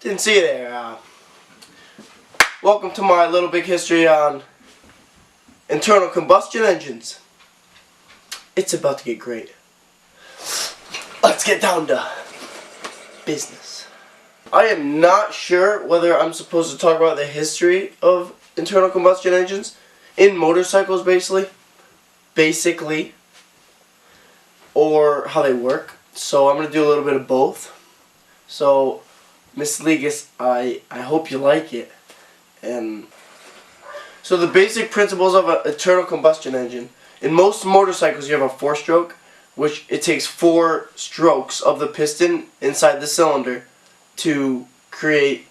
Didn't see you there. Welcome to my little big history on internal combustion engines. It's about to get great. Let's get down to business. I am not sure whether I'm supposed to talk about the history of internal combustion engines in motorcycles basically, or how they work. So I'm going to do a little bit of both. So Miss Legas, I hope you like it. And so the basic principles of an internal combustion engine. In most motorcycles you have a 4-stroke, which it takes 4 strokes of the piston inside the cylinder to create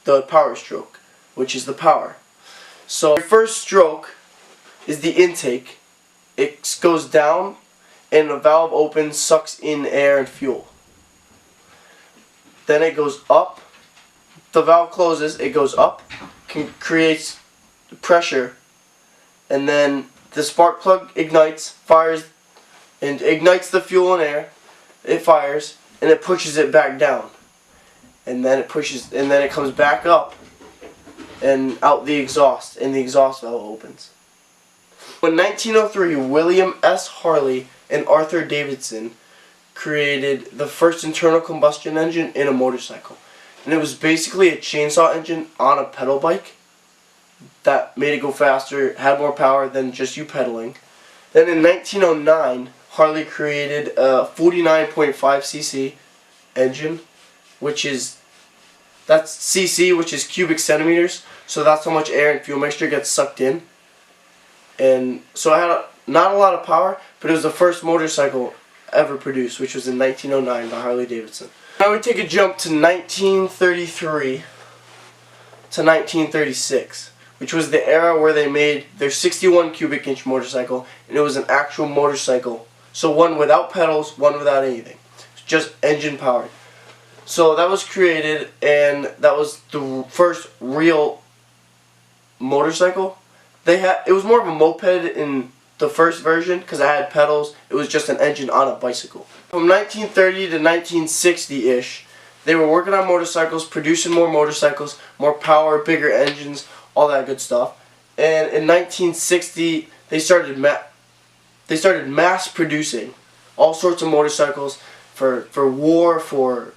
the power stroke, which is the power. So your first stroke is the intake. It goes down and a valve opens, sucks in air and fuel. Then it goes up, the valve closes, it goes up, creates pressure, and then the spark plug ignites, fires, and ignites the fuel and air. It fires, and it pushes it back down. And then it pushes, and then it comes back up, and out the exhaust, and the exhaust valve opens. In 1903, William S. Harley and Arthur Davidson created the first internal combustion engine in a motorcycle. And it was basically a chainsaw engine on a pedal bike that made it go faster, had more power than just you pedaling. Then in 1909, Harley created a 49.5cc engine, that's cc, which is cubic centimeters, so that's how much air and fuel mixture gets sucked in. And so it had not a lot of power, but it was the first motorcycle ever produced, which was in 1909 by Harley Davidson. Now we take a jump to 1933 to 1936, which was the era where they made their 61 cubic inch motorcycle, and it was an actual motorcycle. So one without pedals, one without anything. Just engine powered. So that was created, and that was the first real motorcycle. It was more of a moped in the first version because it had pedals. It was just an engine on a bicycle. From 1930 to 1960-ish, they were working on motorcycles, producing more motorcycles, more power, bigger engines, all that good stuff. And in 1960, they started mass producing all sorts of motorcycles for war, for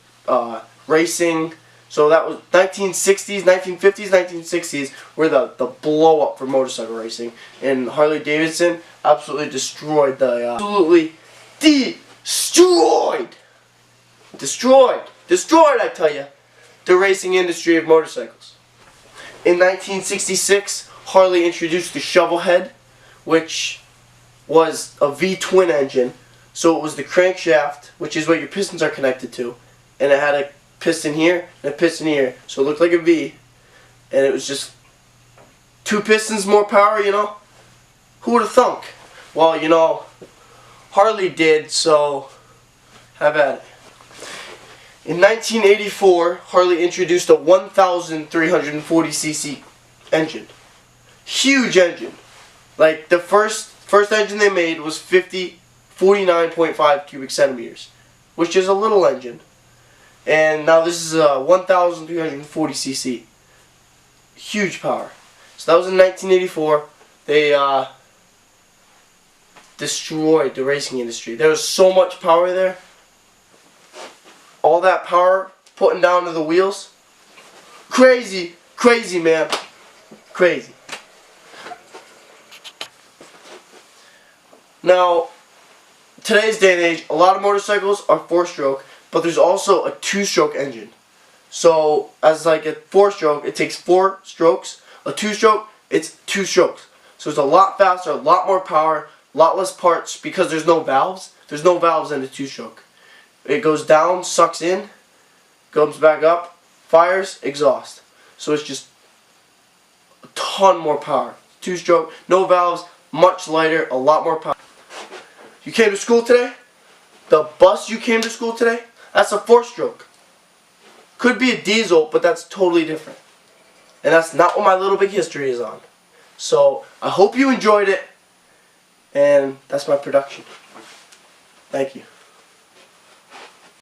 racing. So that was 1960s, 1950s, 1960s were the blow up for motorcycle racing, and Harley Davidson absolutely destroyed destroyed I tell you, the racing industry of motorcycles. In 1966, Harley introduced the shovel head, which was a V-twin engine. So it was the crankshaft, which is what your pistons are connected to, and it had a piston here and a piston here, so it looked like a V, and it was just 2 pistons, more power, you know. Who would have thunk? Well, you know, Harley did, so have at it. In 1984, Harley introduced a 1,340cc engine. Huge engine. Like the first engine they made was 49.5 cubic centimeters, which is a little engine. And now this is a 1,340cc. Huge power. So that was in 1984. They destroyed the racing industry. There was so much power there. All that power putting down to the wheels. Crazy, crazy, man. Crazy. Now, today's day and age, a lot of motorcycles are 4-stroke, but there's also a 2-stroke engine. So, as like a 4-stroke, it takes 4 strokes. A 2-stroke, it's 2 strokes. So it's a lot faster, a lot more power, a lot less parts because there's no valves. There's no valves in a 2-stroke. It goes down, sucks in, comes back up, fires, exhaust. So it's just a ton more power. 2-stroke, no valves, much lighter, a lot more power. You came to school today? The bus you came to school today? That's a 4-stroke. Could be a diesel, but that's totally different. And that's not what my little big history is on. So, I hope you enjoyed it. And that's my production. Thank you.